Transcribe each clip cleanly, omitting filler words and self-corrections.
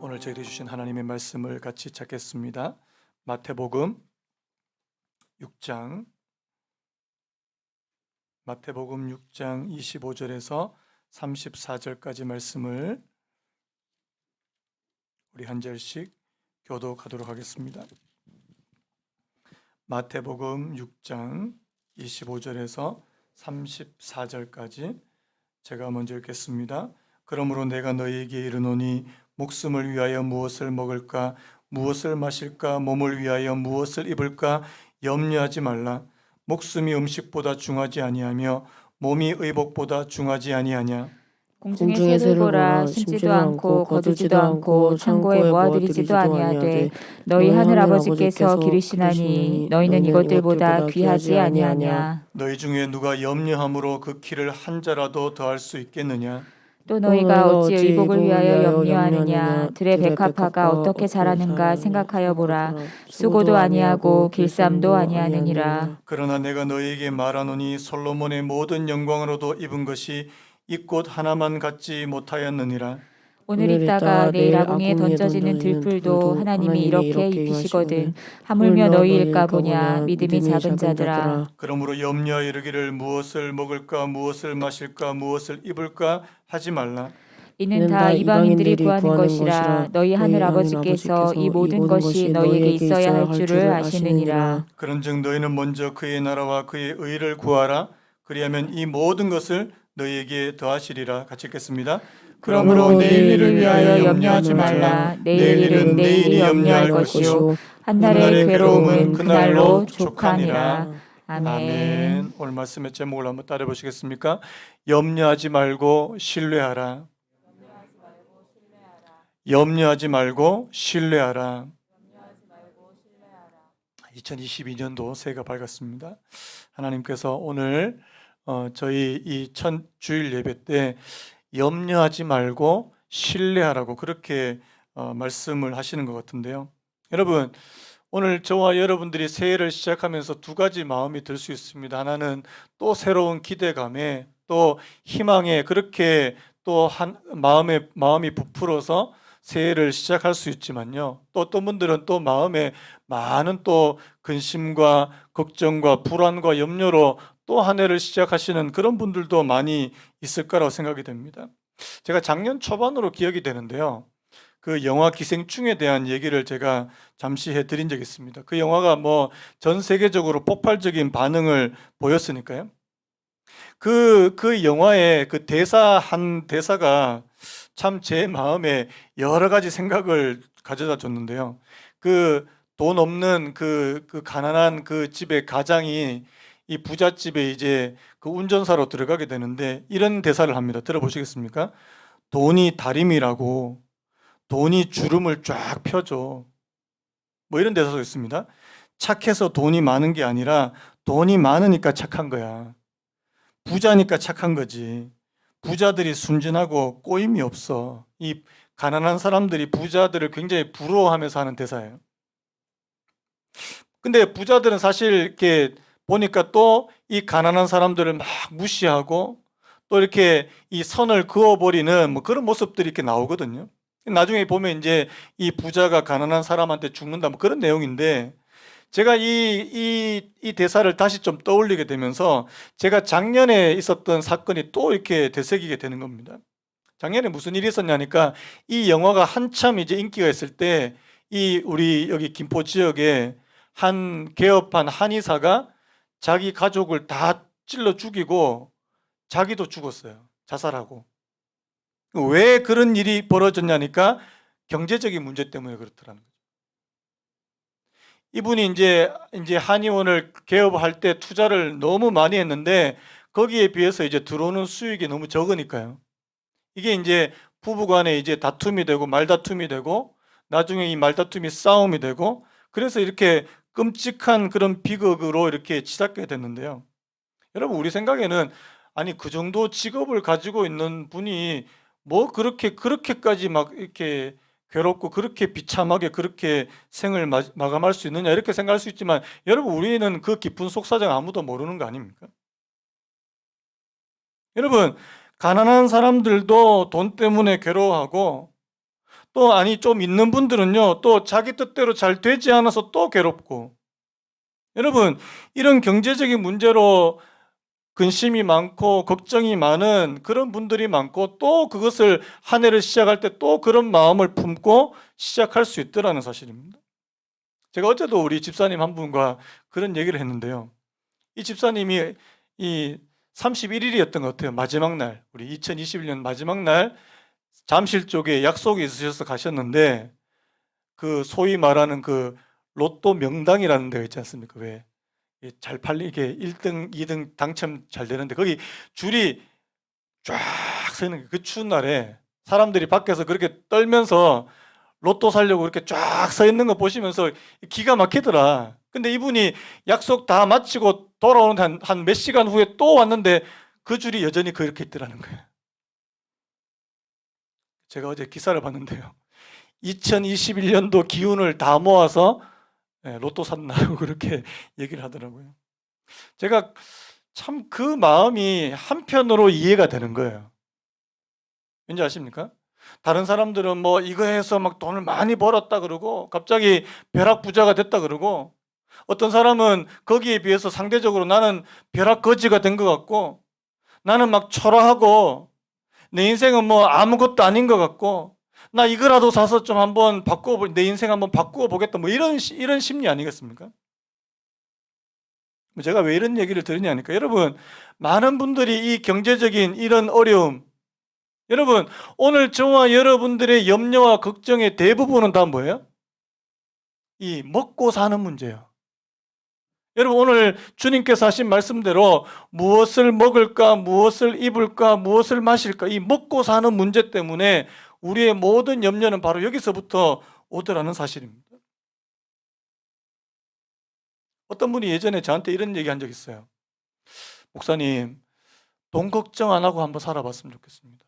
오늘 저희들이 주신 하나님의 말씀을 같이 찾겠습니다. 마태복음 6장 25절에서 34절까지 말씀을 우리 한 절씩 교독하도록 하겠습니다. 마태복음 6장 25절에서 34절까지 제가 먼저 읽겠습니다. 그러므로 내가 너희에게 이르노니 목숨을 위하여 무엇을 먹을까, 무엇을 마실까, 몸을 위하여 무엇을 입을까 염려하지 말라. 목숨이 음식보다 중하지 아니하며 몸이 의복보다 중하지 아니하냐. 공중의 새를 보라. 심지도 않고 거두지도 않고 창고에 모아들이지도 아니하되 너희 하늘 아버지께서 기르시나니 너희는 이것들보다 귀하지 아니하냐. 너희 중에 누가 염려함으로 그 키를 한 자라도 더할 수 있겠느냐. 또 너희가 어찌 의복을 위하여 염려하느냐. 들의 백합화가 어떻게 자라는가 생각하여 보라. 수고도 아니하고 길쌈도 아니하느니라. 그러나 내가 너희에게 말하노니 솔로몬의 모든 영광으로도 입은 것이 이 꽃 하나만 갖지 못하였느니라. 오늘 있다가 내일 아궁이에 던져지는 들풀도 하나님이 이렇게 입히시거든. 하물며 너희일까 보냐. 믿음이 작은 자들아. 그러므로 염려하여 이르기를 무엇을 먹을까, 무엇을 마실까, 무엇을 입을까 하지 말라. 이는 다 이방인들이 구하는 것이라. 너희 하늘 아버지께서 이 모든 것이 너희에게 있어야 할 줄을 아시느니라. 그런즉 너희는 먼저 그의 나라와 그의 의를 구하라. 그리하면 이 모든 것을 너희에게 더하시리라. 같이 읽겠습니다. 그러므로 내일 일을 위하여 염려하지 말라. 내일 일은 내일이 염려할 것이요 한날의 괴로움은 그날로 족하니라. 아멘. 오늘 말씀의 제목을 한번 따라 보시겠습니까? 염려하지 말고 신뢰하라. 염려하지 말고 신뢰하라. 2022년도 새해가 밝았습니다. 하나님께서 오늘 저희 이 첫 주일 예배 때 염려하지 말고 신뢰하라고 그렇게 말씀을 하시는 것 같은데요. 여러분, 오늘 저와 여러분들이 새해를 시작하면서 두 가지 마음이 들 수 있습니다. 하나는 또 새로운 기대감에 또 희망에 그렇게 또 마음이 부풀어서 새해를 시작할 수 있지만요. 또 어떤 분들은 또 마음에 많은 또 근심과 걱정과 불안과 염려로 또 한 해를 시작하시는 그런 분들도 많이 있을 거라고 생각이 됩니다. 제가 작년 초반으로 기억이 되는데요. 그 영화 기생충에 대한 얘기를 제가 잠시 해드린 적이 있습니다. 그 영화가 뭐 전 세계적으로 폭발적인 반응을 보였으니까요. 그 영화의 그 한 대사가 참 제 마음에 여러 가지 생각을 가져다 줬는데요. 그 돈 없는 그 가난한 그 집의 가장이 이 부잣집에 이제 그 운전사로 들어가게 되는데 이런 대사를 합니다. 들어보시겠습니까? 돈이 다림이라고, 돈이 주름을 쫙 펴줘. 뭐 이런 대사가 있습니다. 착해서 돈이 많은 게 아니라 돈이 많으니까 착한 거야. 부자니까 착한 거지. 부자들이 순진하고 꼬임이 없어. 이 가난한 사람들이 부자들을 굉장히 부러워하면서 하는 대사예요. 근데 부자들은 사실 이렇게 보니까 또 이 가난한 사람들을 막 무시하고 또 이렇게 이 선을 그어버리는 뭐 그런 모습들이 이렇게 나오거든요. 나중에 보면 이제 이 부자가 가난한 사람한테 죽는다 뭐 그런 내용인데 제가 이 대사를 다시 좀 떠올리게 되면서 제가 작년에 있었던 사건이 또 이렇게 되새기게 되는 겁니다. 작년에 무슨 일이 있었냐니까 이 영화가 한참 이제 인기가 있을 때 이 우리 여기 김포 지역에 한 개업한 한의사가 자기 가족을 다 찔러 죽이고 자기도 죽었어요. 자살하고. 왜 그런 일이 벌어졌냐니까 경제적인 문제 때문에 그렇더라는 거죠. 이분이 이제 한의원을 개업할 때 투자를 너무 많이 했는데 거기에 비해서 이제 들어오는 수익이 너무 적으니까요. 이게 이제 부부간에 이제 다툼이 되고 말다툼이 되고 나중에 이 말다툼이 싸움이 되고 그래서 이렇게 끔찍한 그런 비극으로 이렇게 치닫게 됐는데요. 여러분 우리 생각에는 아니 그 정도 직업을 가지고 있는 분이 뭐 그렇게까지 막 이렇게 괴롭고 그렇게 비참하게 그렇게 생을 마감할 수 있느냐 이렇게 생각할 수 있지만 여러분 우리는 그 깊은 속사정 아무도 모르는 거 아닙니까? 여러분 가난한 사람들도 돈 때문에 괴로워하고 또 아니 좀 있는 분들은요, 또 자기 뜻대로 잘 되지 않아서 또 괴롭고. 여러분, 이런 경제적인 문제로 근심이 많고 걱정이 많은 그런 분들이 많고, 또 그것을 한 해를 시작할 때 또 그런 마음을 품고 시작할 수 있더라는 사실입니다. 제가 어제도 우리 집사님 한 분과 그런 얘기를 했는데요. 이 집사님이 이 31일이었던 것 같아요. 마지막 날, 우리 2021년 마지막 날 잠실 쪽에 약속이 있으셔서 가셨는데, 그 소위 말하는 그 로또 명당이라는 데가 있지 않습니까? 왜 잘 팔리게 1등, 2등 당첨 잘 되는데 거기 줄이 쫙 서 있는 거예요. 그 추운 날에 사람들이 밖에서 그렇게 떨면서 로또 사려고 이렇게 쫙 서 있는 거 보시면서 기가 막히더라. 근데 이분이 약속 다 마치고 돌아오는 한 몇 시간 후에 또 왔는데 그 줄이 여전히 그렇게 있더라는 거예요. 제가 어제 기사를 봤는데요. 2021년도 기운을 다 모아서 로또 산다고 그렇게 얘기를 하더라고요. 제가 참 그 마음이 한편으로 이해가 되는 거예요. 왠지 아십니까? 다른 사람들은 뭐 이거 해서 막 돈을 많이 벌었다 그러고 갑자기 벼락부자가 됐다 그러고, 어떤 사람은 거기에 비해서 상대적으로 나는 벼락거지가 된 것 같고, 나는 막 초라하고 내 인생은 뭐 아무것도 아닌 것 같고, 나 이거라도 사서 좀 한번 내 인생 한번 바꾸어 보겠다, 뭐 이런 심리 아니겠습니까? 제가 왜 이런 얘기를 드리냐니까, 여러분, 많은 분들이 이 경제적인 이런 어려움, 여러분, 오늘 저와 여러분들의 염려와 걱정의 대부분은 다 뭐예요? 이 먹고 사는 문제예요. 여러분, 오늘 주님께서 하신 말씀대로 무엇을 먹을까, 무엇을 입을까, 무엇을 마실까, 이 먹고 사는 문제 때문에 우리의 모든 염려는 바로 여기서부터 오더라는 사실입니다. 어떤 분이 예전에 저한테 이런 얘기 한 적 있어요. 목사님, 돈 걱정 안 하고 한번 살아봤으면 좋겠습니다.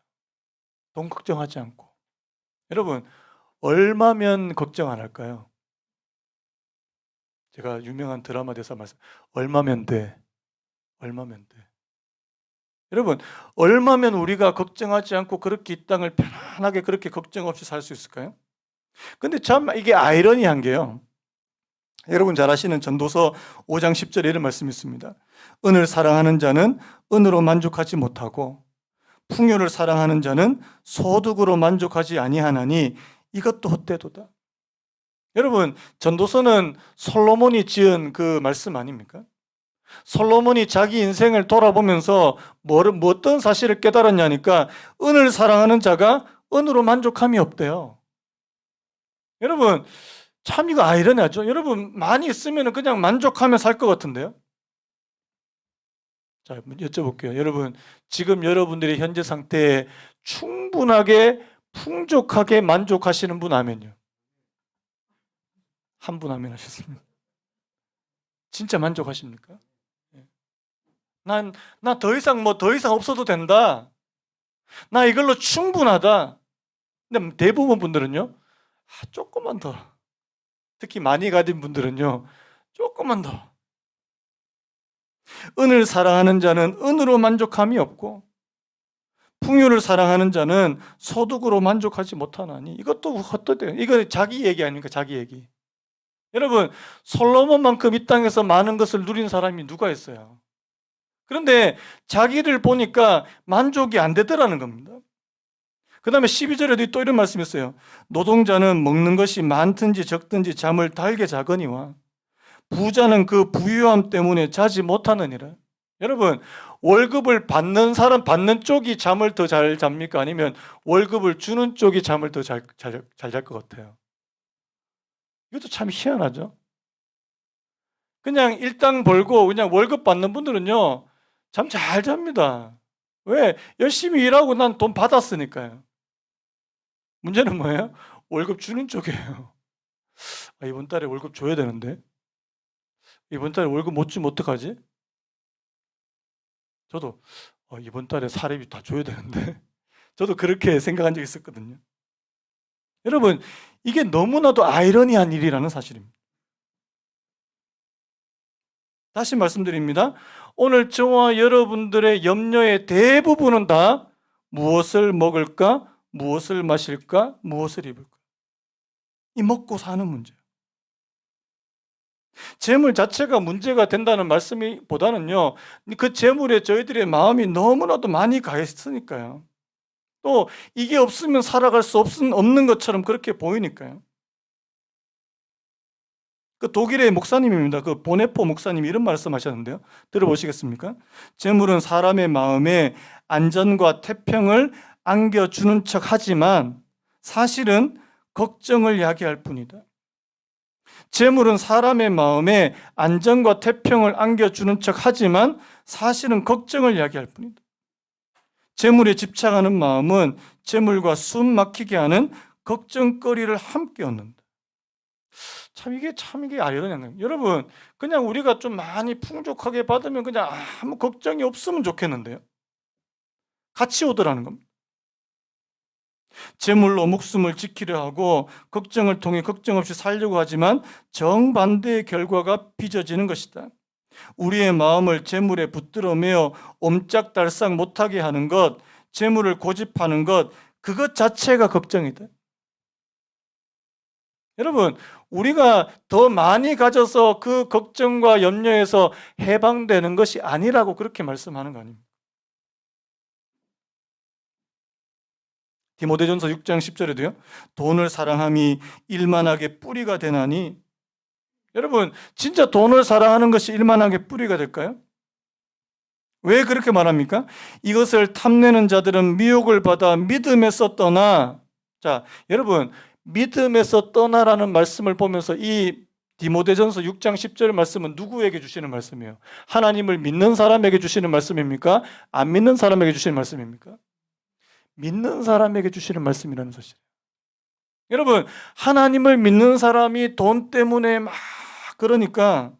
돈 걱정하지 않고. 여러분, 얼마면 걱정 안 할까요? 제가 유명한 드라마 대사 말씀, 얼마면 돼? 얼마면 돼? 여러분, 얼마면 우리가 걱정하지 않고 그렇게 이 땅을 편안하게 그렇게 걱정 없이 살 수 있을까요? 근데 참 이게 아이러니한 게요. 여러분 잘 아시는 전도서 5장 10절에 이런 말씀이 있습니다. 은을 사랑하는 자는 은으로 만족하지 못하고 풍요를 사랑하는 자는 소득으로 만족하지 아니하나니 이것도 헛되도다. 여러분, 전도서는 솔로몬이 지은 그 말씀 아닙니까? 솔로몬이 자기 인생을 돌아보면서 어떤 사실을 깨달았냐니까, 은을 사랑하는 자가 은으로 만족함이 없대요. 여러분, 참 이거 아이러니하죠. 여러분, 많이 있으면 그냥 만족하며 살 것 같은데요. 자, 여쭤볼게요. 여러분, 지금 여러분들의 현재 상태에 충분하게 풍족하게 만족하시는 분 아멘요. 한 분 아멘 하셨습니다. 진짜 만족하십니까? 나 더 이상 더 이상 없어도 된다. 나 이걸로 충분하다. 근데 대부분 분들은요, 조금만 더. 특히 많이 가진 분들은요, 조금만 더. 은을 사랑하는 자는 은으로 만족함이 없고 풍요를 사랑하는 자는 소득으로 만족하지 못하나니 이것도 헛되대요. 이거 자기 얘기 아닙니까? 자기 얘기. 여러분, 솔로몬만큼 이 땅에서 많은 것을 누린 사람이 누가 있어요? 그런데 자기를 보니까 만족이 안 되더라는 겁니다. 그 다음에 12절에도 또 이런 말씀이 있어요. 노동자는 먹는 것이 많든지 적든지 잠을 달게 자거니와 부자는 그 부유함 때문에 자지 못하느니라. 여러분, 월급을 받는 쪽이 잠을 더 잘 잡니까? 아니면 월급을 주는 쪽이 잠을 더 잘 잘 것 같아요? 이것도 참 희한하죠. 그냥 일당 벌고 그냥 월급 받는 분들은요, 잠 잘 잡니다. 왜? 열심히 일하고 난 돈 받았으니까요. 문제는 뭐예요? 월급 주는 쪽이에요. 이번 달에 월급 줘야 되는데, 이번 달에 월급 못 주면 어떡하지? 저도 이번 달에 사례비 다 줘야 되는데 저도 그렇게 생각한 적이 있었거든요. 여러분, 이게 너무나도 아이러니한 일이라는 사실입니다. 다시 말씀드립니다. 오늘 저와 여러분들의 염려의 대부분은 다 무엇을 먹을까, 무엇을 마실까, 무엇을 입을까. 이 먹고 사는 문제. 재물 자체가 문제가 된다는 말씀이 보다는요, 그 재물에 저희들의 마음이 너무나도 많이 가 있으니까요. 또 이게 없으면 살아갈 수 없는 것처럼 그렇게 보이니까요. 그 독일의 목사님입니다. 그 보네포 목사님이 이런 말씀하셨는데요. 들어보시겠습니까? 재물은 사람의 마음에 안전과 태평을 안겨주는 척 하지만 사실은 걱정을 야기할 뿐이다. 재물은 사람의 마음에 안전과 태평을 안겨주는 척 하지만 사실은 걱정을 야기할 뿐이다. 재물에 집착하는 마음은 재물과 숨 막히게 하는 걱정거리를 함께 얻는다. 참 이게 아이러니해요. 여러분, 그냥 우리가 좀 많이 풍족하게 받으면 그냥 아무 걱정이 없으면 좋겠는데요. 같이 오더라는 겁니다. 재물로 목숨을 지키려 하고 걱정을 통해 걱정 없이 살려고 하지만 정반대의 결과가 빚어지는 것이다. 우리의 마음을 재물에 붙들어 매어 옴짝달싹 못하게 하는 것, 재물을 고집하는 것, 그것 자체가 걱정이다. 여러분, 우리가 더 많이 가져서 그 걱정과 염려에서 해방되는 것이 아니라고 그렇게 말씀하는 거 아닙니까? 디모데전서 6장 10절에도요. 돈을 사랑함이 일만하게 뿌리가 되나니. 여러분, 진짜 돈을 사랑하는 것이 일만하게 뿌리가 될까요? 왜 그렇게 말합니까? 이것을 탐내는 자들은 미혹을 받아 믿음에서 떠나. 자, 여러분, 믿음에서 떠나라는 말씀을 보면서 이 디모데전서 6장 10절 말씀은 누구에게 주시는 말씀이에요? 하나님을 믿는 사람에게 주시는 말씀입니까? 안 믿는 사람에게 주시는 말씀입니까? 믿는 사람에게 주시는 말씀이라는 사실이에요. 여러분, 하나님을 믿는 사람이 돈 때문에 막 그러니까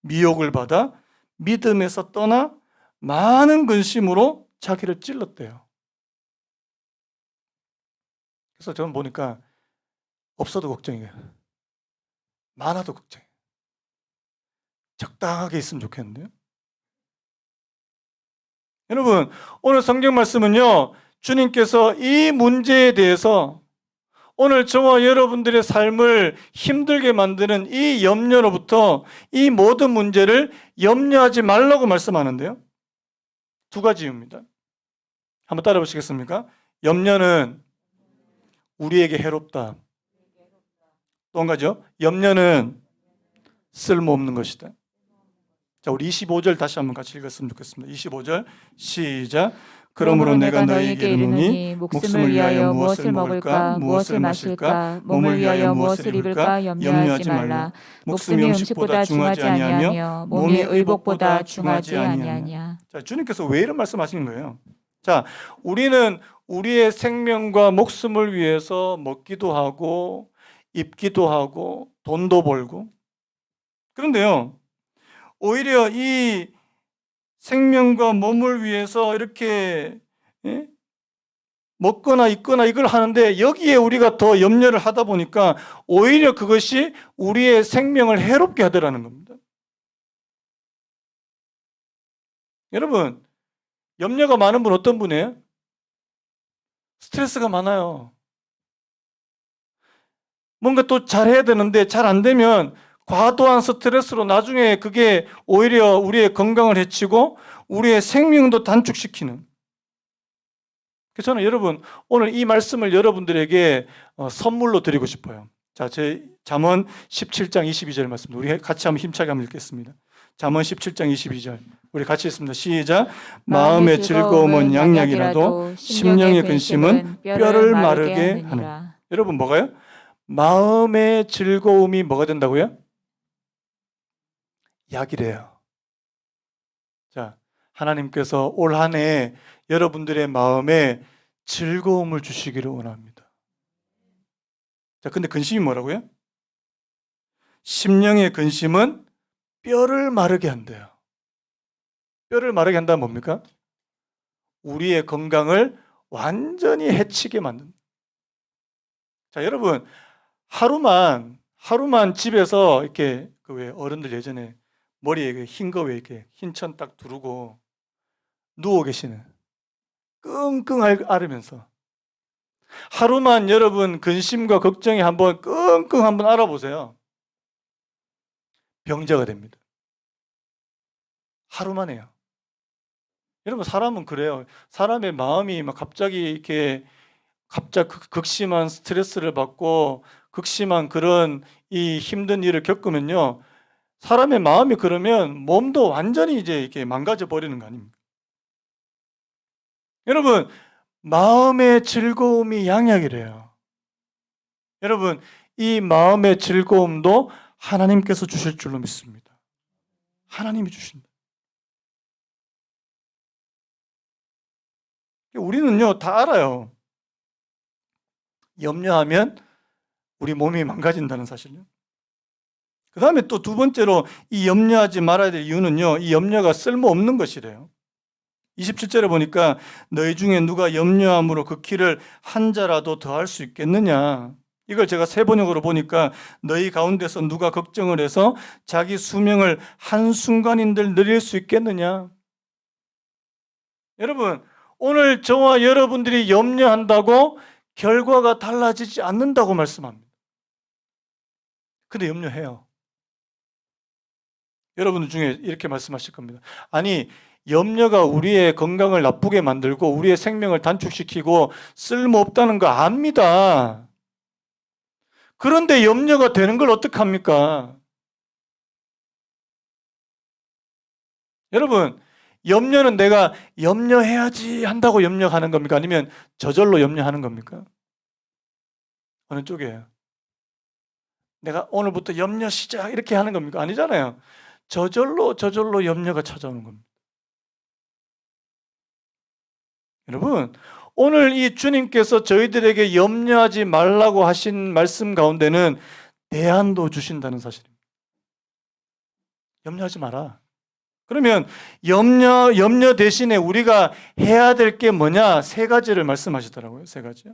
미혹을 받아 믿음에서 떠나 많은 근심으로 자기를 찔렀대요. 그래서 저는 보니까 없어도 걱정이에요. 많아도 걱정이에요. 적당하게 있으면 좋겠는데요. 여러분, 오늘 성경 말씀은요, 주님께서 이 문제에 대해서 오늘 저와 여러분들의 삶을 힘들게 만드는 이 염려로부터 이 모든 문제를 염려하지 말라고 말씀하는데요. 두 가지 이유입니다. 한번 따라 보시겠습니까? 염려는 우리에게 해롭다. 또 한 가지요. 염려는 쓸모없는 것이다. 자, 우리 25절 다시 한번 같이 읽었으면 좋겠습니다. 25절 시작. 그러므로 내가 너희에게 이르노니 목숨을 위하여 무엇을 먹을까 무엇을 마실까 몸을 위하여 무엇을 입을까 염려하지 말라. 목숨이 음식보다 중하지 아니하며 몸이 의복보다 중하지 아니하냐. 자, 주님께서 왜 이런 말씀하시는 거예요? 자, 우리는 우리의 생명과 목숨을 위해서 먹기도 하고 입기도 하고 돈도 벌고, 그런데요, 오히려 이 생명과 몸을 위해서 이렇게 먹거나 입거나 이걸 하는데 여기에 우리가 더 염려를 하다 보니까 오히려 그것이 우리의 생명을 해롭게 하더라는 겁니다. 여러분, 염려가 많은 분 어떤 분이에요? 스트레스가 많아요. 뭔가 또 잘해야 되는데 잘 안 되면 과도한 스트레스로 나중에 그게 오히려 우리의 건강을 해치고 우리의 생명도 단축시키는. 그래서 저는 여러분 오늘 이 말씀을 여러분들에게 선물로 드리고 싶어요. 자, 제 잠언 17장 22절 말씀 우리 같이 한번 힘차게 한번 읽겠습니다. 잠언 17장 22절 우리 같이 읽습니다. 시작. 마음의 즐거움은 양약이라도 심령의 근심은 뼈를 마르게 하는. 여러분 뭐가요? 마음의 즐거움이 뭐가 된다고요? 약이래요. 자, 하나님께서 올 한 해 여러분들의 마음에 즐거움을 주시기를 원합니다. 자, 근데 근심이 뭐라고요? 심령의 근심은 뼈를 마르게 한대요. 뼈를 마르게 한다면 뭡니까? 우리의 건강을 완전히 해치게 만든다. 자, 여러분 하루만 집에서 이렇게 그 왜 어른들 예전에 머리에 흰 거 왜 이렇게 흰 천 딱 두르고 누워 계시는 끙끙 앓으면서 하루만 여러분 근심과 걱정이 한번 끙끙 한번 알아보세요. 병자가 됩니다. 하루만 해요. 여러분 사람은 그래요. 사람의 마음이 막 갑자기 이렇게 극심한 스트레스를 받고 극심한 그런 이 힘든 일을 겪으면요. 사람의 마음이 그러면 몸도 완전히 이제 이렇게 망가져 버리는 거 아닙니까? 여러분, 마음의 즐거움이 양약이래요. 여러분, 이 마음의 즐거움도 하나님께서 주실 줄로 믿습니다. 하나님이 주신다. 우리는요, 다 알아요. 염려하면 우리 몸이 망가진다는 사실요. 그 다음에 또 두 번째로 이 염려하지 말아야 될 이유는요, 이 염려가 쓸모없는 것이래요. 27절에 보니까 너희 중에 누가 염려함으로 그 키를 한 자라도 더할 수 있겠느냐. 이걸 제가 세번역으로 보니까 너희 가운데서 누가 걱정을 해서 자기 수명을 한순간인들 늘릴 수 있겠느냐. 여러분, 오늘 저와 여러분들이 염려한다고 결과가 달라지지 않는다고 말씀합니다. 근데 염려해요. 여러분들 중에 이렇게 말씀하실 겁니다. 아니, 염려가 우리의 건강을 나쁘게 만들고 우리의 생명을 단축시키고 쓸모없다는 거 압니다. 그런데 염려가 되는 걸 어떡합니까? 여러분, 염려는 내가 염려해야지 한다고 염려하는 겁니까? 아니면 저절로 염려하는 겁니까? 어느 쪽이에요? 내가 오늘부터 염려 시작 이렇게 하는 겁니까? 아니잖아요. 저절로 염려가 찾아오는 겁니다. 여러분, 오늘 이 주님께서 저희들에게 염려하지 말라고 하신 말씀 가운데는 대안도 주신다는 사실입니다. 염려하지 마라. 그러면 염려 대신에 우리가 해야 될 게 뭐냐? 세 가지를 말씀하시더라고요. 세 가지요.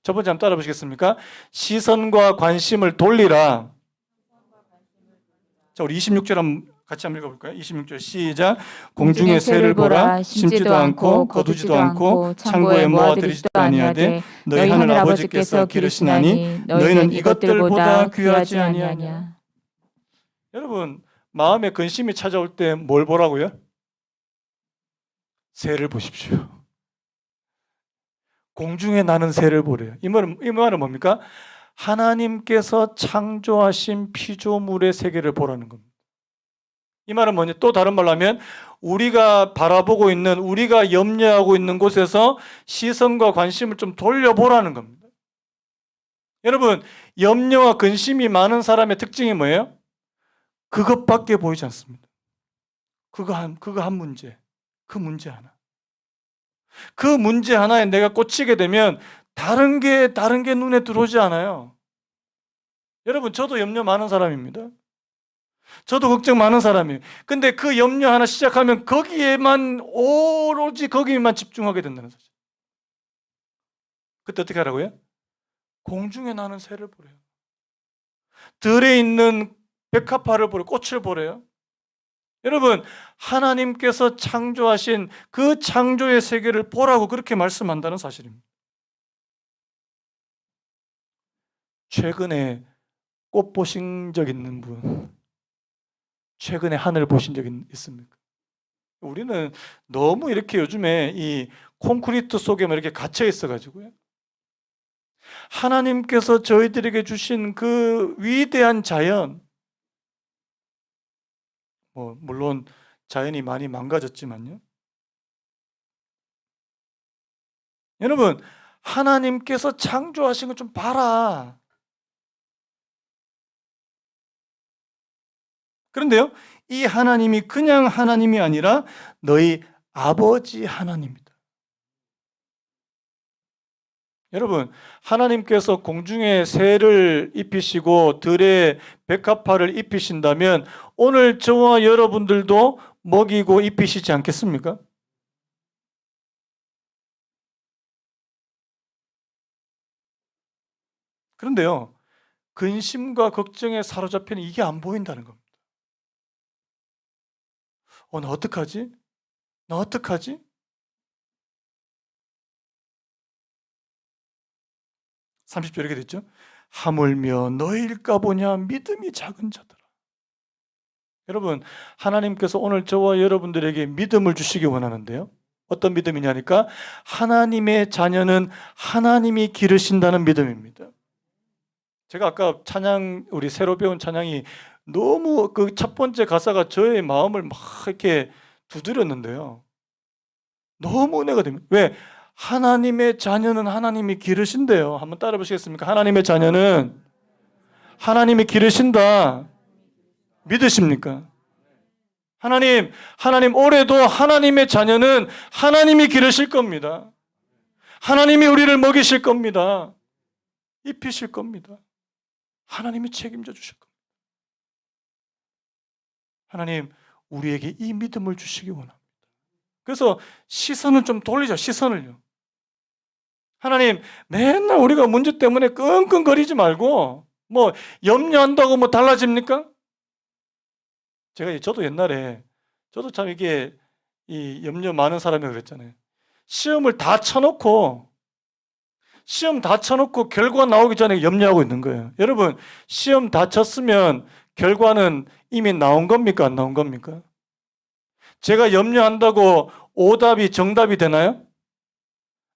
첫 번째 한번 따라 보시겠습니까? 시선과 관심을 돌리라. 자, 우리 26절 한번 같이 한번 읽어볼까요? 26절 시작. 공중의 새를 보라. 심지도 않고 거두지도 않고 창고에 모아들이지도 아니하되 너희 하늘 아버지께서 기르시나니 너희는 이것들보다 귀하지 아니하냐. 여러분, 마음에 근심이 찾아올 때 뭘 보라고요? 새를 보십시오. 공중에 나는 새를 보래요. 이 말은 뭡니까? 하나님께서 창조하신 피조물의 세계를 보라는 겁니다. 이 말은 뭐냐? 또 다른 말로 하면 우리가 바라보고 있는, 우리가 염려하고 있는 곳에서 시선과 관심을 좀 돌려보라는 겁니다. 여러분, 염려와 근심이 많은 사람의 특징이 뭐예요? 그것밖에 보이지 않습니다. 그거 한 문제, 그 문제 하나. 그 문제 하나에 내가 꽂히게 되면 다른 게 눈에 들어오지 않아요. 여러분, 저도 염려 많은 사람입니다. 저도 걱정 많은 사람이에요. 근데 그 염려 하나 시작하면 오로지 거기에만 집중하게 된다는 사실. 그때 어떻게 하라고요? 공중에 나는 새를 보래요. 들에 있는 백합화를 보래요. 꽃을 보래요. 여러분, 하나님께서 창조하신 그 창조의 세계를 보라고 그렇게 말씀한다는 사실입니다. 최근에 꽃 보신 적 있는 분? 최근에 하늘 보신 적 있습니까? 우리는 너무 이렇게 요즘에 이 콘크리트 속에만 이렇게 갇혀 있어가지고요. 하나님께서 저희들에게 주신 그 위대한 자연, 물론 자연이 많이 망가졌지만요. 여러분, 하나님께서 창조하신 거 좀 봐라. 그런데요, 이 하나님이 그냥 하나님이 아니라 너희 아버지 하나님입니다. 여러분, 하나님께서 공중에 새를 입히시고 들에 백합화를 입히신다면 오늘 저와 여러분들도 먹이고 입히시지 않겠습니까? 그런데요, 근심과 걱정에 사로잡히는 이게 안 보인다는 겁니다. 나 어떡하지? 나 어떡하지? 30절 이렇게 됐죠. 하물며 너희일까 보냐 믿음이 작은 자들아. 여러분, 하나님께서 오늘 저와 여러분들에게 믿음을 주시기 원하는데요. 어떤 믿음이냐니까 하나님의 자녀는 하나님이 기르신다는 믿음입니다. 제가 아까 찬양, 우리 새로 배운 찬양이 너무 그 첫 번째 가사가 저의 마음을 막 이렇게 두드렸는데요. 너무 은혜가 됩니다. 왜? 하나님의 자녀는 하나님이 기르신대요. 한번 따라 보시겠습니까? 하나님의 자녀는 하나님이 기르신다. 믿으십니까? 하나님 올해도 하나님의 자녀는 하나님이 기르실 겁니다. 하나님이 우리를 먹이실 겁니다. 입히실 겁니다. 하나님이 책임져 주실 겁니다. 하나님, 우리에게 이 믿음을 주시기 원합니다. 그래서 시선을 좀 돌리자, 시선을요. 하나님, 맨날 우리가 문제 때문에 끙끙거리지 말고, 뭐, 염려한다고 뭐 달라집니까? 저도 옛날에, 저도 참 이게, 이 염려 많은 사람이 그랬잖아요. 시험 다 쳐놓고 결과 나오기 전에 염려하고 있는 거예요. 여러분, 시험 다 쳤으면 결과는 이미 나온 겁니까? 안 나온 겁니까? 제가 염려한다고 오답이 정답이 되나요?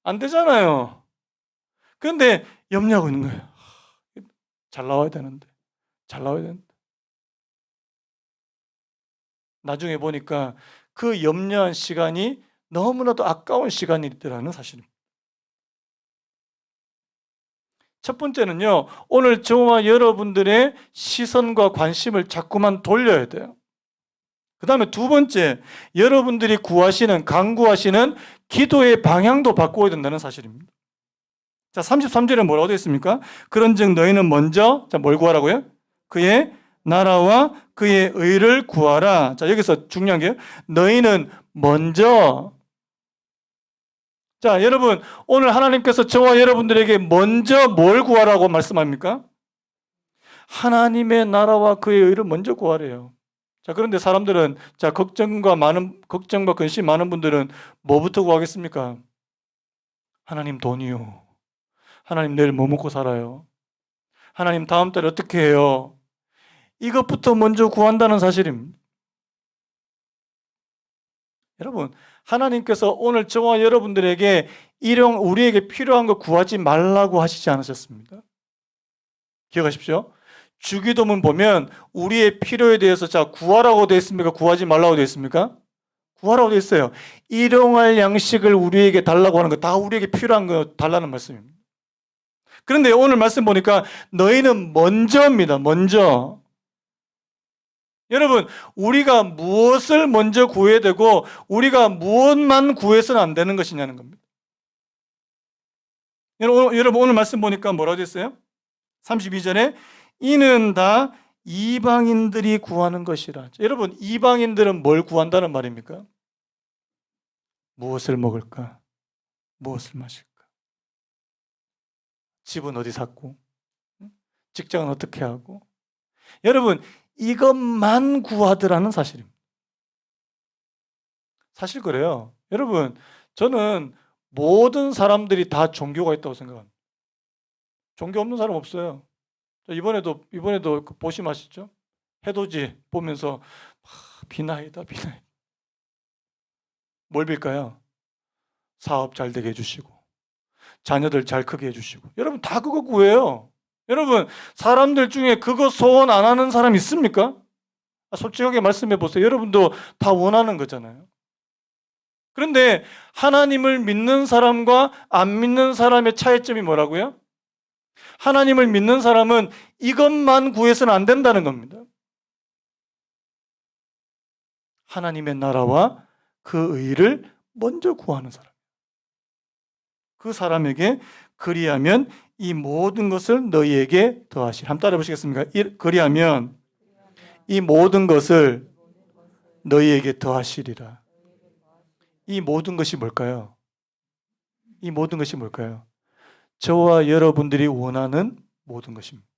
안 되잖아요. 그런데 염려하고 있는 거예요. 잘 나와야 되는데. 나중에 보니까 그 염려한 시간이 너무나도 아까운 시간이라는 사실입니다. 첫 번째는요, 오늘 저와 여러분들의 시선과 관심을 자꾸만 돌려야 돼요. 그 다음에 두 번째, 여러분들이 간구하시는 기도의 방향도 바꾸어야 된다는 사실입니다. 자, 33절에 뭐라고 되어 있습니까? 그런즉 너희는 먼저, 자, 뭘 구하라고요? 그의 나라와 그의 의를 구하라. 자, 여기서 중요한 게요. 너희는 먼저. 자, 여러분, 오늘 하나님께서 저와 여러분들에게 먼저 뭘 구하라고 말씀합니까? 하나님의 나라와 그의 의를 먼저 구하래요. 자, 그런데 사람들은, 자, 걱정과 근심 많은 분들은 뭐부터 구하겠습니까? 하나님 돈이요. 하나님 내일 뭐 먹고 살아요? 하나님 다음 달에 어떻게 해요? 이것부터 먼저 구한다는 사실입니다. 여러분, 하나님께서 오늘 저와 여러분들에게 우리에게 필요한 거 구하지 말라고 하시지 않으셨습니다. 기억하십시오. 주기도문 보면 우리의 필요에 대해서 자 구하라고 되어 있습니까? 구하지 말라고 되어 있습니까? 구하라고 되어 있어요. 일용할 양식을 우리에게 달라고 하는 거 다 우리에게 필요한 거 달라는 말씀입니다. 그런데 오늘 말씀 보니까 너희는 먼저입니다. 먼저. 여러분, 우리가 무엇을 먼저 구해야 되고 우리가 무엇만 구해서는 안 되는 것이냐는 겁니다. 여러분 오늘 말씀 보니까 뭐라고 됐어요? 32절에 이는 다 이방인들이 구하는 것이라. 여러분, 이방인들은 뭘 구한다는 말입니까? 무엇을 먹을까? 무엇을 마실까? 집은 어디 샀고? 직장은 어떻게 하고? 여러분, 이것만 구하더라는 사실입니다. 사실 그래요. 여러분, 저는 모든 사람들이 다 종교가 있다고 생각합니다. 종교 없는 사람 없어요. 이번에도 그 보시마시죠? 해돋이 보면서 비나이다. 뭘 빌까요? 사업 잘 되게 해주시고 자녀들 잘 크게 해주시고. 여러분 다 그거 구해요. 여러분 사람들 중에 그거 소원 안 하는 사람 있습니까? 솔직하게 말씀해 보세요. 여러분도 다 원하는 거잖아요. 그런데 하나님을 믿는 사람과 안 믿는 사람의 차이점이 뭐라고요? 하나님을 믿는 사람은 이것만 구해서는 안 된다는 겁니다. 하나님의 나라와 그 의를 먼저 구하는 사람. 그 사람에게 그리하면 이 모든 것을 너희에게 더하시리. 한번 따라 보시겠습니까? 그리하면 이 모든 것을 너희에게 더하시리라. 이 모든 것이 뭘까요? 이 모든 것이 뭘까요? 저와 여러분들이 원하는 모든 것입니다.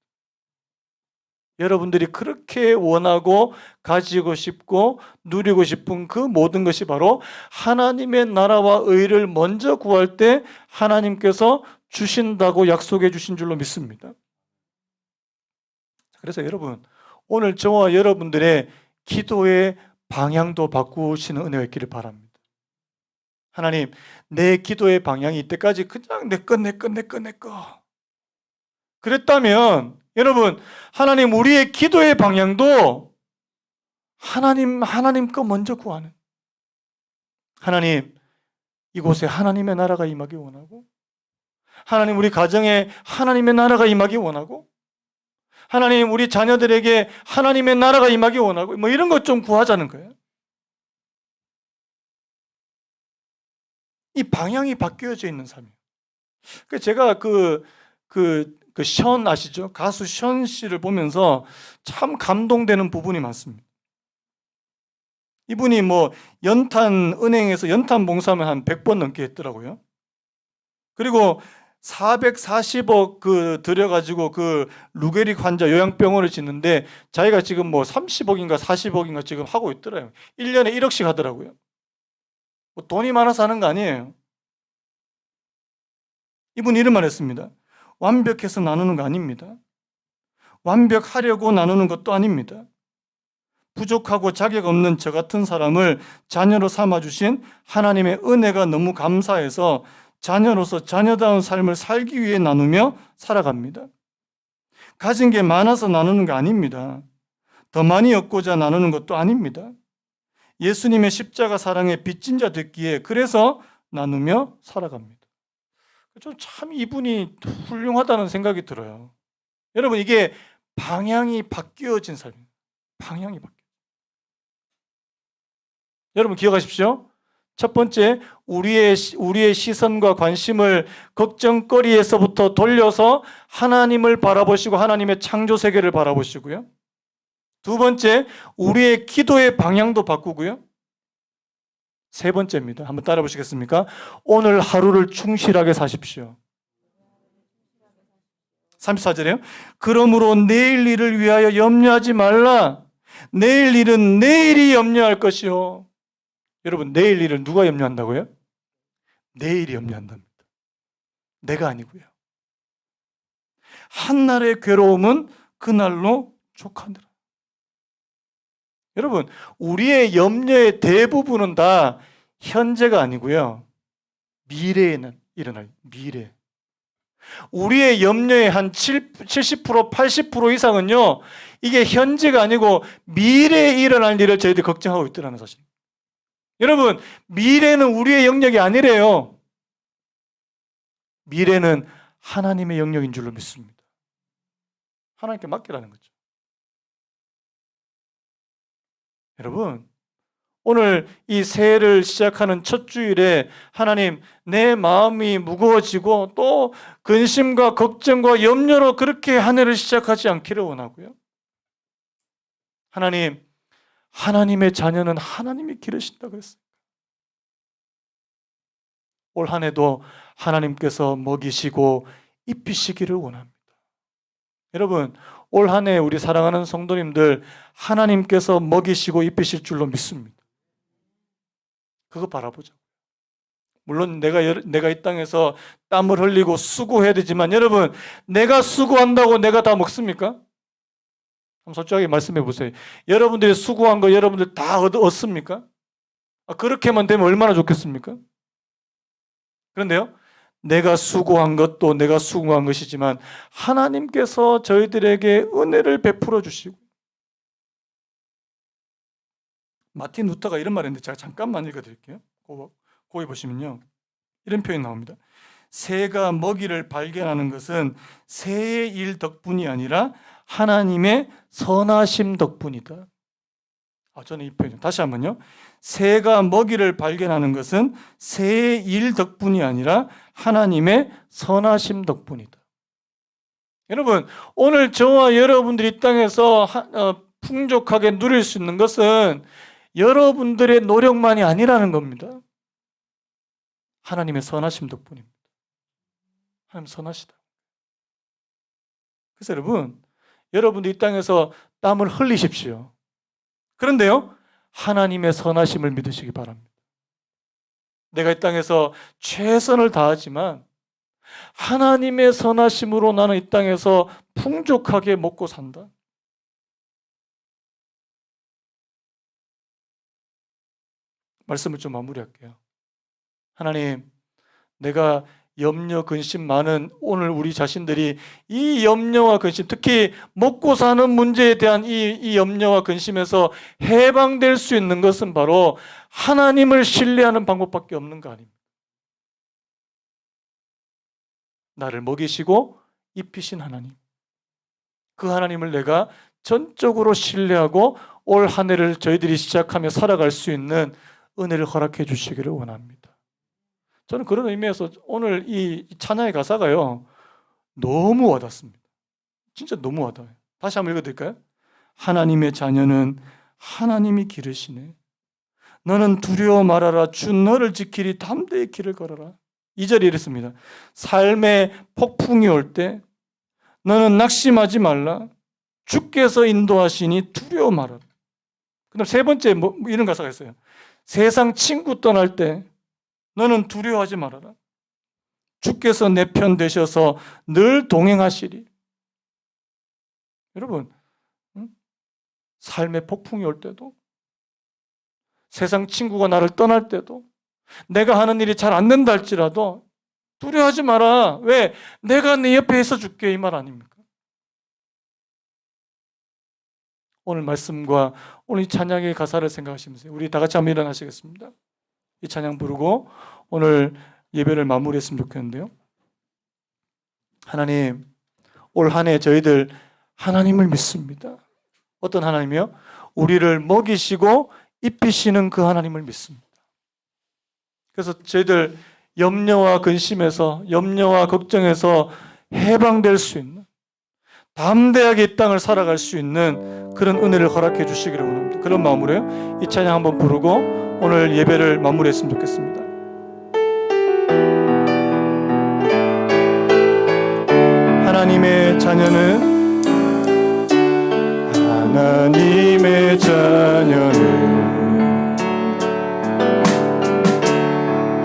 여러분들이 그렇게 원하고 가지고 싶고 누리고 싶은 그 모든 것이 바로 하나님의 나라와 의를 먼저 구할 때 하나님께서 주신다고 약속해 주신 줄로 믿습니다. 그래서 여러분, 오늘 저와 여러분들의 기도의 방향도 바꾸시는 은혜가 있기를 바랍니다. 하나님, 내 기도의 방향이 이때까지 그냥 내 거 그랬다면 여러분, 하나님, 우리의 기도의 방향도 하나님 거 먼저 구하는, 하나님, 이곳에 하나님의 나라가 임하기 원하고, 하나님, 우리 가정에 하나님의 나라가 임하기 원하고, 하나님, 우리 자녀들에게 하나님의 나라가 임하기 원하고, 뭐 이런 것 좀 구하자는 거예요. 이 방향이 바뀌어져 있는 삶이에요. 제가 션 아시죠? 가수 션 씨를 보면서 참 감동되는 부분이 많습니다. 이분이 뭐 은행에서 연탄 봉사하면 한 100번 넘게 했더라고요. 그리고 440억 들여가지고 루게릭 환자 요양병원을 짓는데 자기가 지금 뭐 30억인가 40억인가 지금 하고 있더라고요. 1년에 1억씩 하더라고요. 뭐 돈이 많아서 하는 거 아니에요. 이분이 이런 말 했습니다. 완벽해서 나누는 거 아닙니다. 완벽하려고 나누는 것도 아닙니다. 부족하고 자격 없는 저 같은 사람을 자녀로 삼아주신 하나님의 은혜가 너무 감사해서 자녀로서 자녀다운 삶을 살기 위해 나누며 살아갑니다. 가진 게 많아서 나누는 게 아닙니다. 더 많이 얻고자 나누는 것도 아닙니다. 예수님의 십자가 사랑에 빚진 자 됐기에 그래서 나누며 살아갑니다. 참 이분이 훌륭하다는 생각이 들어요. 여러분, 이게 방향이 바뀌어진 삶입니다. 방향이 바뀌어요. 여러분 기억하십시오. 첫 번째, 우리의 시선과 관심을 걱정거리에서부터 돌려서 하나님을 바라보시고 하나님의 창조 세계를 바라보시고요. 두 번째, 우리의 기도의 방향도 바꾸고요. 세 번째입니다. 한번 따라 보시겠습니까? 오늘 하루를 충실하게 사십시오. 34절에요. 그러므로 내일 일을 위하여 염려하지 말라. 내일 일은 내일이 염려할 것이요. 여러분, 내일 일을 누가 염려한다고요? 내일이 염려한답니다. 내가 아니고요. 한날의 괴로움은 그날로 족하니라. 여러분, 우리의 염려의 대부분은 다 현재가 아니고요. 미래에는 일어날 미래. 우리의 염려의 한 70%, 80% 이상은요. 이게 현재가 아니고 미래에 일어날 일을 저희들이 걱정하고 있다는 사실. 여러분, 미래는 우리의 영역이 아니래요. 미래는 하나님의 영역인 줄로 믿습니다. 하나님께 맡기라는 거죠. 여러분, 오늘 이 새해를 시작하는 첫 주일에 하나님, 내 마음이 무거워지고 또 근심과 걱정과 염려로 그렇게 한 해를 시작하지 않기를 원하고요. 하나님, 하나님의 자녀는 하나님이 기르신다 그랬어요. 올 한 해도 하나님께서 먹이시고 입히시기를 원합니다. 여러분, 올 한 해 우리 사랑하는 성도님들 하나님께서 먹이시고 입히실 줄로 믿습니다. 그거 바라보자. 물론 내가 이 땅에서 땀을 흘리고 수고해야 되지만 여러분, 내가 수고한다고 내가 다 먹습니까? 한번 솔직하게 말씀해 보세요. 여러분들이 수고한 거 여러분들 다 얻습니까? 그렇게만 되면 얼마나 좋겠습니까? 그런데요, 내가 수고한 것도 내가 수고한 것이지만 하나님께서 저희들에게 은혜를 베풀어 주시고, 마틴 루터가 이런 말했는데 제가 잠깐만 읽어드릴게요. 거기 보시면요, 이런 표현이 나옵니다. 새가 먹이를 발견하는 것은 새의 일 덕분이 아니라 하나님의 선하심 덕분이다. 저는 이 표현 다시 한번요. 새가 먹이를 발견하는 것은 새의 일 덕분이 아니라 하나님의 선하심 덕분이다. 여러분, 오늘 저와 여러분들이 이 땅에서 풍족하게 누릴 수 있는 것은 여러분들의 노력만이 아니라는 겁니다. 하나님의 선하심 덕분입니다. 하나님 선하시다. 그래서 여러분들 이 땅에서 땀을 흘리십시오. 그런데요, 하나님의 선하심을 믿으시기 바랍니다. 내가 이 땅에서 최선을 다하지만 하나님의 선하심으로 나는 이 땅에서 풍족하게 먹고 산다. 말씀을 좀 마무리할게요. 하나님, 내가 염려, 근심 많은 오늘 우리 자신들이 이 염려와 근심, 특히 먹고 사는 문제에 대한 이 염려와 근심에서 해방될 수 있는 것은 바로 하나님을 신뢰하는 방법밖에 없는 거 아닙니까? 나를 먹이시고 입히신 하나님, 그 하나님을 내가 전적으로 신뢰하고 올 한 해를 저희들이 시작하며 살아갈 수 있는 은혜를 허락해 주시기를 원합니다. 저는 그런 의미에서 오늘 이 찬양의 가사가요, 너무 와닿습니다. 진짜 너무 와닿아요. 다시 한번 읽어드릴까요? 하나님의 자녀는 하나님이 기르시네. 너는 두려워 말아라. 주 너를 지키리. 담대히 길을 걸어라. 2절에 이랬습니다. 삶의 폭풍이 올 때 너는 낙심하지 말라. 주께서 인도하시니 두려워 말아라. 그다음 세 번째 이런 가사가 있어요. 세상 친구 떠날 때 너는 두려워하지 말아라. 주께서 내 편 되셔서 늘 동행하시리. 여러분, 삶의 폭풍이 올 때도, 세상 친구가 나를 떠날 때도, 내가 하는 일이 잘 안 된다 할지라도 두려워하지 마라. 왜? 내가 네 옆에 있어 줄게, 이 말 아닙니까? 오늘 말씀과 오늘 이 찬양의 가사를 생각하시면서 우리 다 같이 한번 일어나시겠습니다. 이 찬양 부르고 오늘 예배를 마무리했으면 좋겠는데요. 하나님, 올 한 해 저희들 하나님을 믿습니다. 어떤 하나님이요? 우리를 먹이시고 입히시는 그 하나님을 믿습니다. 그래서 저희들 염려와 근심에서, 염려와 걱정에서 해방될 수 있는, 담대하게 이 땅을 살아갈 수 있는 그런 은혜를 허락해 주시기를 원합니다. 그런 마음으로요, 이 찬양 한번 부르고 오늘 예배를 마무리했으면 좋겠습니다. 하나님의 자녀는, 하나님의 자녀는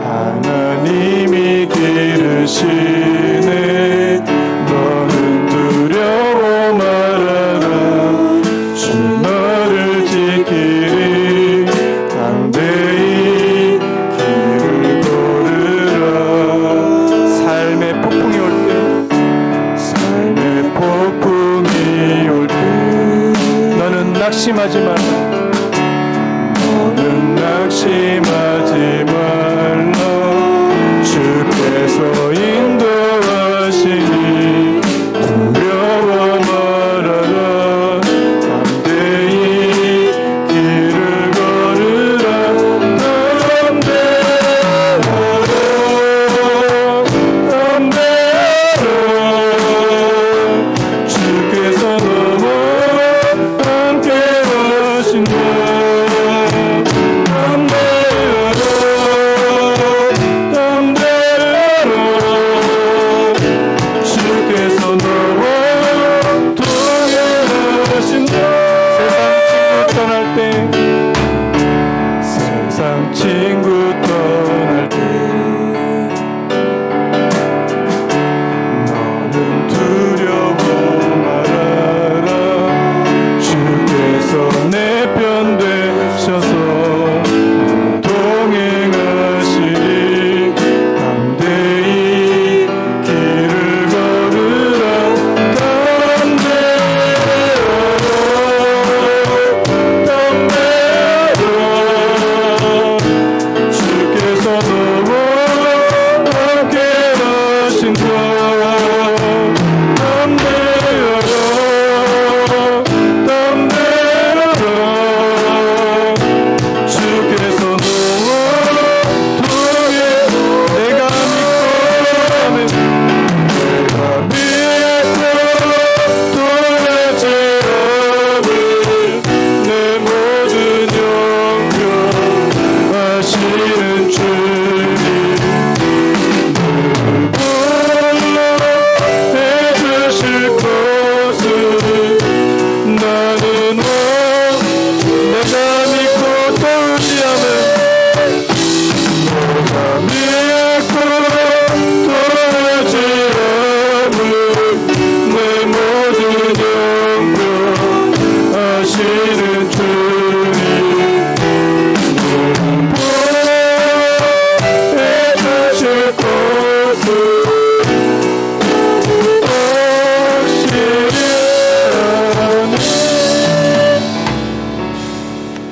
하나님이 기르시네. 너는 두려워 말아라. 주 너를 지키리. 담대히 길을 걸으라. 삶의 폭풍이 올 때, 삶의 폭풍이 올 때 너는 낙심하지 말라. 너는 낙심하지 말라. 주께서 인도하시니 두려워 말아라. 담대히 길을 걸으라. 담대하라. 주께서 너와 함께 하시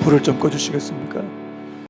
불을 좀 꺼주시겠습니까?